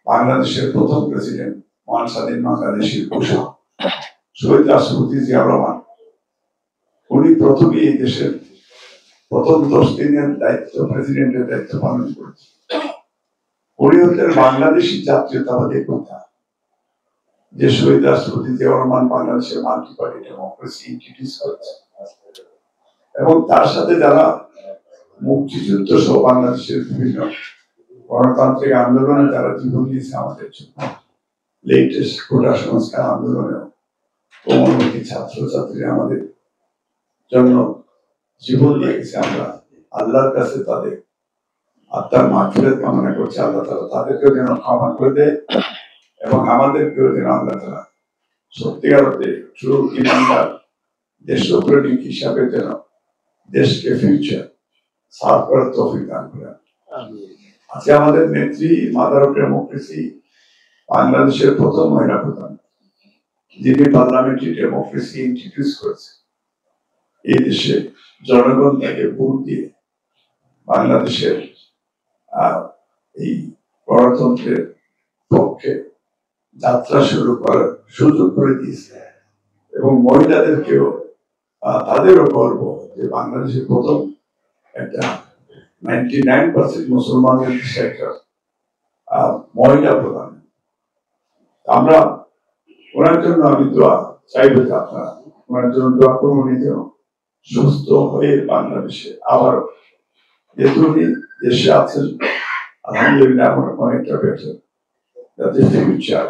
বাংলাদেশের প্রথম প্রেসিডেন্ট মহান স্বাধীন বাংলাদেশের পোশাক শহীদ রাষ্ট্রপতি জিয়াউর রহমান, উনি প্রথমে এই দেশের প্রথম 10 দিনের দায়িত্ব, প্রেসিডেন্টের দায়িত্ব পালন করেছেন। উনি হচ্ছেন বাংলাদেশি জাতীয়তাবাদের কথা, যে শহীদ রাষ্ট্রপতি জিয়াউর রহমান বাংলাদেশের মাল্টি পার্টি ডেমোক্রেসি ইন্ট্রোডিউস করেছেন, এবং তার সাথে যারা মুক্তিযুদ্ধ সহ বাংলাদেশের বিভিন্ন গণতান্ত্রিক আন্দোলনে যারা জীবন দিয়েছে আমাদের জন্য, লেটেস্ট কোটা সংস্কার আন্দোলনেও কোমলমতি ছাত্রছাত্রীরা আমাদের জন্য জীবন দিয়ে গেছে। আমরা আল্লাহর কাছে তাদের আত্মার মাগফিরাত কামনা করছি। আল্লাহ তাআলা তাদেরকেও যেন ক্ষমা করে দেয় এবং আমাদেরকেও যেন আল্লাহ তাআলা সত্যিকার অর্থে ট্রু ইমানদার দেশপ্রেমিক হিসাবে যেন দেশকে ফিউচার সার্ভ করার তৌফিক দান করেন। আজকে আমাদের নেত্রী, মাদার অফ ডেমোক্রেসি, বাংলাদেশের প্রথম মহিলা প্রধান, যিনি পার্লামেন্টারি ডেমোক্রেসি ইন্ট্রোডিউস করেছেন। এই দেশে জনগণ তাকে ভোট দিয়ে বাংলাদেশের এই গণতন্ত্রের পক্ষে যাত্রা শুরু করার সুযোগ করে দিয়েছে, এবং মহিলাদেরকেও তাদেরও গর্ব যে বাংলাদেশের প্রথম একটা 99% মুসলমানদের দেশে একটা মহিলা প্রধান। আমরা ওনার জন্য আমি দোয়া চাইবো যে আপনারা ওনার জন্য দোয়া করুন, উনি যেন সুস্থ হয়ে বাংলাদেশে আবার যেহেতু উনি দেশে আছেন আলহামদুলিল্লাহ আমরা অনেকটা বেটার, যাতে ফিউচার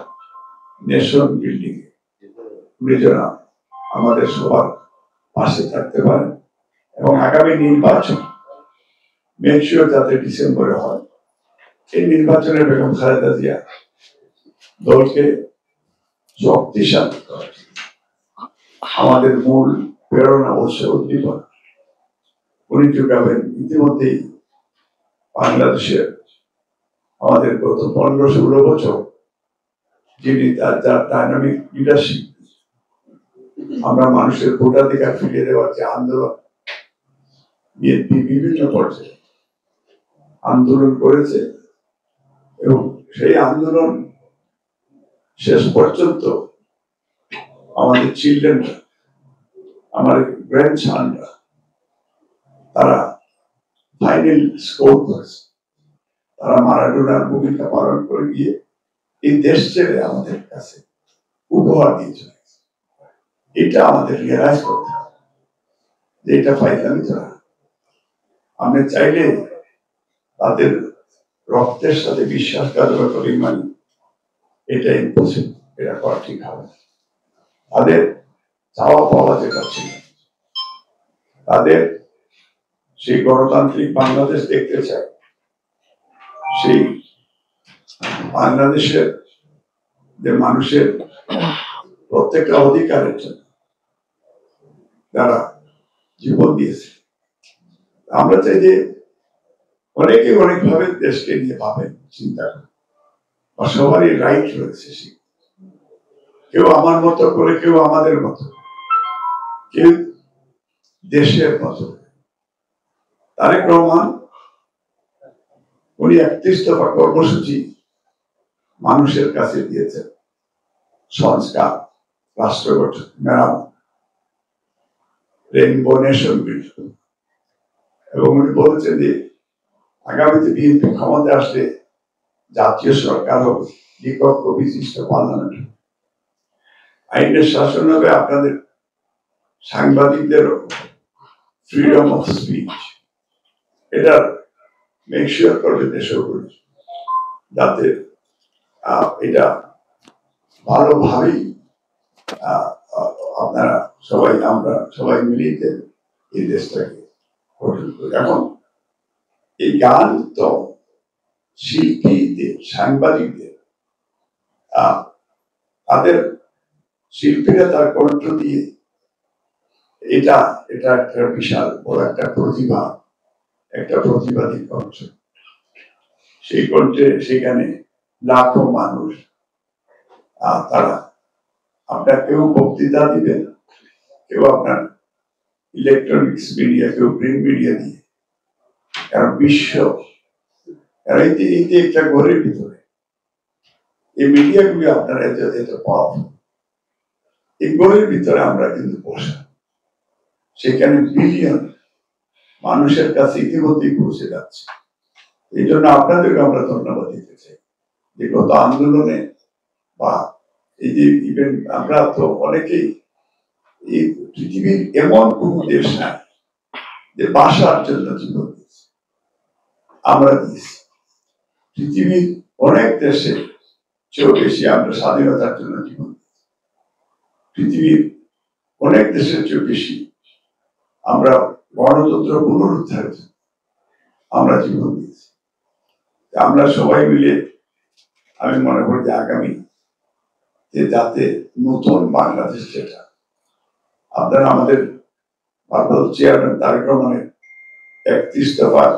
নেশন বিল্ডিং উনি যেন আমাদের সবার পাশে থাকতে পারেন, এবং আগামী নির্বাচন মেক শিওর যাতে ডিসেম্বরে হয়। এই নির্বাচনে বেগম খালেদা জিয়া দলকে শক্তিশালী করে আমাদের মূল প্রেরণা উদ্দীপনা উনি যোগাবেন। ইতিমধ্যেই বাংলাদেশের আমাদের গত 15-16 বছর যিনি তার ডাইনামিক লিডারশিপ, আমরা মানুষের ভোটাধিকার ফিরিয়ে দেওয়ার যে আন্দোলন, বিএনপি বিভিন্ন পর্যায়ে আন্দোলন করেছে, এবং সেই আন্দোলন শেষ পর্যন্ত আমাদের চিলড্রেনরা, আমার গ্র্যান্ড সানরা, তারা ফাইনাল স্কোর করেছে। তারা মারাডোনার ভূমিকা পালন করে গিয়ে এই দেশ ছেড়ে আমাদের কাছে উপহার দিয়ে চলে গেছে। এটা আমাদের রিয়েলাইজ করতে হবে যে এটা ফাইনালি তারা, আমরা চাইলে তাদের রক্তের সাথে বিশ্বাসঘাতকতা করে মানে এটা ইম্পসিবল, এটা করা ঠিক হবে না। তাদের চাওয়া পাওয়া যেটা ছিল, তাদের সেই গণতান্ত্রিক বাংলাদেশ দেখতে চায়, সেই বাংলাদেশের যে মানুষের প্রত্যেকটা অধিকারের জন্য যারা জীবন দিয়েছে। আমরা চাই যে অনেকে অনেকভাবে দেশকে নিয়ে ভাবেন, চিন্তা করেন, বা সবারই রাইট রয়েছে, কেউ আমার মতো করে, কেউ আমাদের মতো, কেউ দেশের মতো। তারেক রহমান উনি 31 দফা কর্মসূচি মানুষের কাছে দিয়েছেন, সংস্কার, রাষ্ট্র গঠন, মেরামত, রেইনবো নেশন বিল্ডিং, এবং উনি বলেছেন যে আগামীতে বিএনপি ক্ষমতা আসলে জাতীয় সরকার হবে, নিরপেক্ষ বিশিষ্ট পার্লামেন্ট, আইনের শাসন হবে, আপনাদের সাংবাদিকদের ফ্রিডম অফ স্পিচ, এটা মেক শিওর করবে দেশগুলি যাতে এটা ভালোভাবেই আপনারা সবাই, আমরা সবাই মিলিয়ে এই দেশটাকে গঠন করি। এখন এই গান তো শিল্পীদের, সাংবাদিকদের, তাদের শিল্পীরা তার কণ্ঠ দিয়ে এটা একটা বিশাল বড় একটা প্রতিভা, একটা প্রতিবাদী কণ্ঠ। সেই কণ্ঠে সেখানে লাখো মানুষ, তারা আপনার কেউ বক্তৃতা দিবেন, কেউ আপনার ইলেকট্রনিক্স মিডিয়া, কেউ প্রিন্ট মিডিয়া দিয়ে, কারণ বিশ্ব, কারণ এই একটা ঘরের ভিতরে এই মিডিয়াগুলি আপনারা এত পাওয়ারফুল, এগুলোর ভিতরে আমরা কিন্তু বসা, সেখানে বিলিয়ন মানুষের কাছে ইতিমধ্যেই পৌঁছে যাচ্ছে। এই জন্য আপনাদেরকে আমরা ধন্যবাদ দিতে চাই যে গত আন্দোলনে বা এই যে ইভেন্ট, আমরা তো অনেকেই এই পৃথিবীর এমন কোন দেশ নাই যে বাসার জন্য জীবন দিয়েছে, আমরা দিয়েছি। পৃথিবীর অনেক দেশে চেয়েও বেশি আমরা স্বাধীনতার জন্য জীবন দিয়েছি। পৃথিবীর অনেক দেশের চেয়েও বেশি আমরা গণতন্ত্র পুনরুদ্ধারের জন্য আমরা জীবন দিয়েছি। আমরা সবাই মিলে আমি মনে করি যে আগামী যে যাতে নতুন বাংলাদেশ, যেটা আপনারা আমাদের ভারপ্রাপ্ত চেয়ারম্যান তারেক রহমানের 31 দফার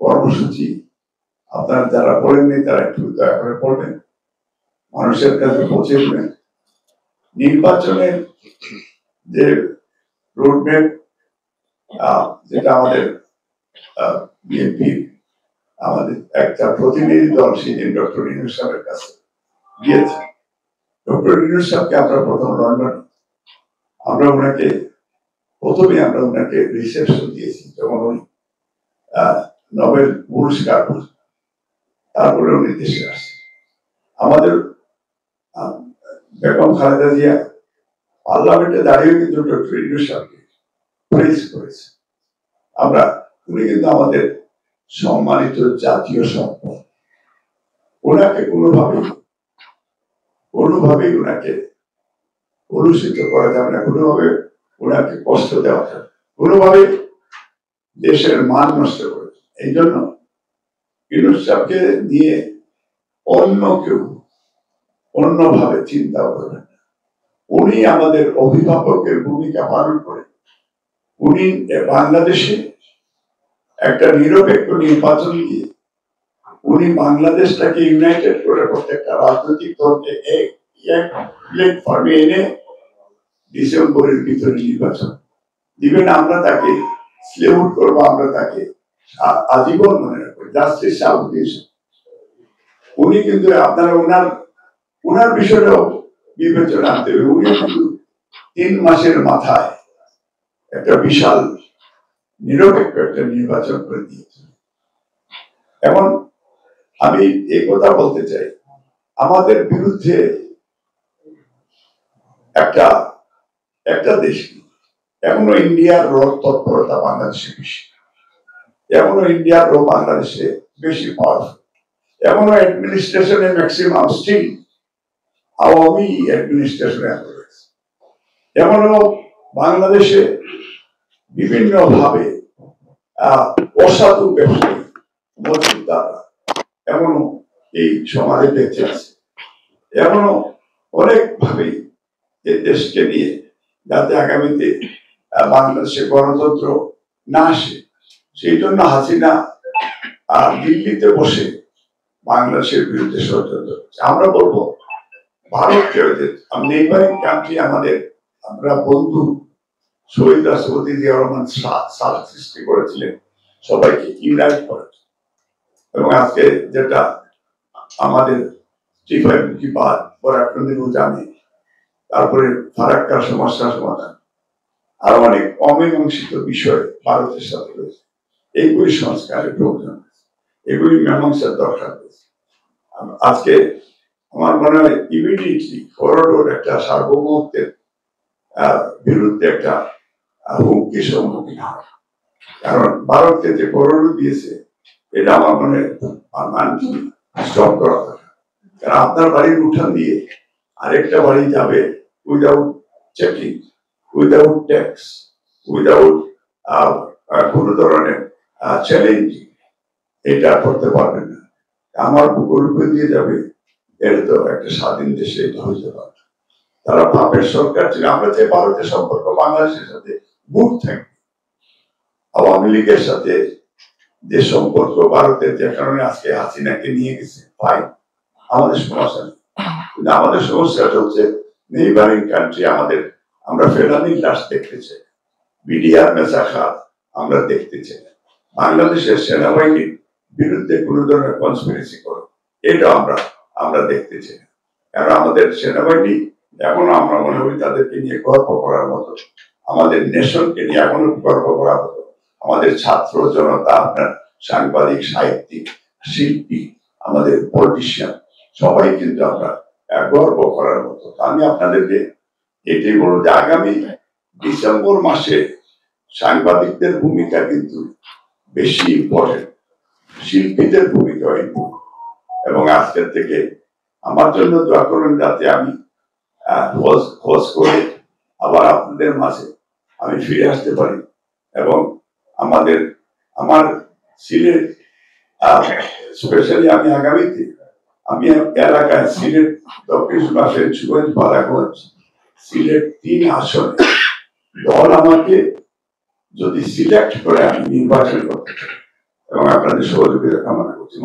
কর্মসূচি আপনারা যারা পড়েননি তারা একটু দয়া করে পড়বেন, মানুষের কাছে পৌঁছে দেবেন। নির্বাচনের যে রোডম্যাপ, যেটা আমাদের বিএনপির আমাদের একটা প্রতিনিধি দল সেদিন ডক্টর ইউনূস সাহেবের কাছে গিয়েছে। ডক্টর ইউনূস সাহেবকে আমরা প্রথম লন্ডন, আমরা ওনাকে রিসেপশন দিয়েছি যখন উনি নোবেল পুরস্কার, তারপরে উনি দেশে আসছে। আমাদের বেগম খালেদা জিয়া পার্লামেন্টে দাঁড়িয়ে কিন্তু ডক্টর ইউনূস সাহেবকে প্রেজ করেছে। উনি কিন্তু আমাদের সম্মানিত জাতীয় সম্পদ, ওনাকে কোনোভাবেই ওনাকে কলুষিত করা যাবে না, কোনোভাবে ওনাকে কষ্ট দেওয়া যাবে, কোনোভাবে দেশের মান নষ্ট করে। এই জন্য ইউনূস সাহেবকে নিয়ে অন্য কেউ অন্যভাবে চিন্তা করবেন না। উনি আমাদের অভিভাবকের ভূমিকা পালন করে উনি বাংলাদেশে একটা নিরপেক্ষ নির্বাচন দিয়ে উনি বাংলাদেশটাকে ইউনাইটেড করে প্রত্যেকটা রাজনৈতিক দলকে এক প্ল্যাটফর্মে এনে ডিসেম্বরের ভিতরে নির্বাচন দিবেন। আমরা তাকে স্লেউট করবো, আমরা তাকে আজীবন মনে রাখবো। জাস্টিস সাউথ, উনি কিন্তু আপনারা ওনার বিষয়টাও বিবেচনা আনতে হবে। উনি কিন্তু 3 মাসের মাথায় একটা বিশাল নিরপেক্ষ একটা নির্বাচন করে দিয়েছে। এখন আমি এই কথা বলতে চাই, আমাদের বিরুদ্ধে একটা দেশ, এখনো ইন্ডিয়ার তৎপরতা বাংলাদেশে বেশি, এখনো ইন্ডিয়ার বাংলাদেশে বেশি পাওয়ারফুল, এখনো অ্যাডমিনিস্ট্রেশনের ম্যাক্সিমাম স্টিল আওয়ামী অ্যাডমিনিস্ট্রেশনে রয়েছে। এখনো বাংলাদেশে বিভিন্ন ভাবে অসাধু ব্যবসায়ী মজুদাররা এখনো এই সমাজে বেঁচে আছে। এখনো অনেক ভাবেই এই দেশকে নিয়ে যাতে আগামীতে বাংলাদেশে গণতন্ত্র না আসে, সেই জন্য হাসিনা দিল্লিতে বসে বাংলাদেশের বিরুদ্ধে ষড়যন্ত্র করছে। আমরা বলবো ভারতকে, নেইবারিং কান্ট্রি আমাদের, আমরা বন্ধু শহীদ রাষ্ট্রপতি জিয়া রহমান সৃষ্টি করেছিলেন সবাইকে ইউনাইট করেছে। এবং আজকে যেটা আমাদের জানে, তারপরে ফারাক্কার সমস্যার সমাধান, আরো অনেক অমীমাংসিত বিষয় ভারতের সাথে রয়েছে। এইগুলি সংস্কারের প্রয়োজন, এগুলি মীমাংসার দরকার রয়েছে। আজকে আমার মনে হয় ইমিডিয়েটলি করিডোর একটা সার্বভৌমত্বের বিরুদ্ধে একটা হুমকির সম্মুখীন হয়। কারণ ভারতকে যে করিডোর দিয়েছে এটা আমার মনে স্টপ করা দরকার। কারণ আপনার বাড়ির উঠান দিয়ে আরেকটা বাড়ি যাবে without checking, without tax, without কোন ধরনের চ্যালেঞ্জিং, এটা করতে পারবে না। আমার পুকুর উপরে দিয়ে যাবে, এটা তো একটা স্বাধীন দেশে এটা হইতে পারে। তারা ভাবের সরকার ছিল। আমরা যে ভারতের সম্পর্ক বাংলাদেশের সাথে গুড থাকবে, আওয়ামী লীগের সাথে যে সম্পর্ক ভারতের, যে কারণে আজকে হাসিনাকে নিয়ে গেছে, ভাই আমাদের সমস্যা নেই। কিন্তু আমাদের সমস্যাটা হচ্ছে নেইবারিং কান্ট্রি, আমরা ফেলানির লাশ দেখতে চাই, বিডিআর মেসাখার আমরা দেখতে চাই, বাংলাদেশের সেনাবাহিনীর বিরুদ্ধে কোন ধরনের কনস্পিরেসি করো, এটা আমরা দেখতে চাই। কারণ আমাদের সেনাবাহিনী এখনো আমরা মনে করি তাদেরকে নিয়ে গর্ব করার মতো, আমাদের নেশনকে নিয়ে এখনো গর্ব করার মতো, আমাদের ছাত্র জনতা, আপনার সাংবাদিক, সাহিত্যিক, শিল্পী, আমাদের পলিটিশিয়ান, সবাই কিন্তু আমরা গর্ব করার মতো। আমি আপনাদেরকে এটাই বলবো যে আগামী ডিসেম্বর মাসে সাংবাদিকদের ভূমিকা কিন্তু বেশি ইম্পর্টেন্ট, শিল্পীদের ভূমিকা ইম্পর্টেন্ট। এবং আজকের থেকে আমার জন্য দোয়া করবেন যাতে আমি খোঁজ করে আবার আপনাদের মাঝে আমি ফিরে আসতে পারি। এবং আমার সিলেট, স্পেশালি আমি আগামীতে আমি এলাকায় সিলেট দক্ষিণ সুগঞ্জ, বালাগঞ্জ, সিলেট 3 আসনে দল আমাকে যদি সিলেক্ট করে আমি নির্বাচন করতে চাই এবং আপনাদের সহযোগিতা কামনা করছি।